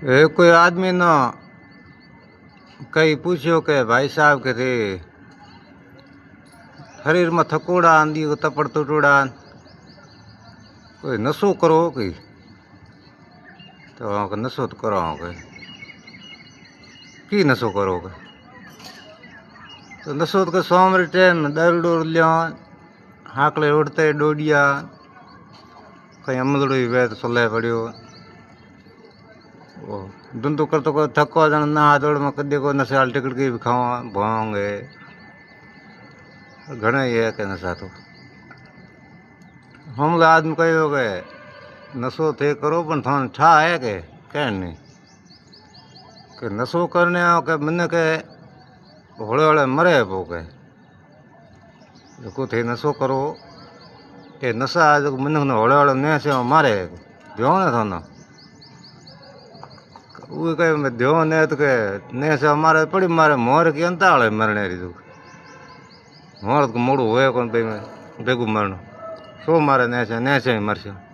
कोई आदमी न कई पूछो कि भाई साहब के थे शरीर में थकोड़ा आंदी तपड़ टूटोड़ा कोई नशो करो कि तो नशो तो करो की नशो करो तो नशो तो सोमवार टाइम दारूडो लिया हाकले उड़ते डोडिया कहीं अमलड़ो ही वे तो सुलह पड़ो धंधो करते को थको जन ना दौड़ में कदे को नशे वाली टिकट की भी खावा भांगे घना ही है कि नशा तो हमला आदमी कहो कि नशो थे करो पर थाने छा है कि कह नहीं कि नशो करने आओ कि मन के होले होले मरे पो के जो थे नशो करो ये नशा जो मन होले होले ने से मारे जो ने थाना वो कहे मैं ध्यो ने तो के ने से मारे पड़ी मारे मोर की अंता वाले मरने री तू मोर तो मोड़ू हुए कौन पे में बेगू मरनो सो मारे ने से मरसे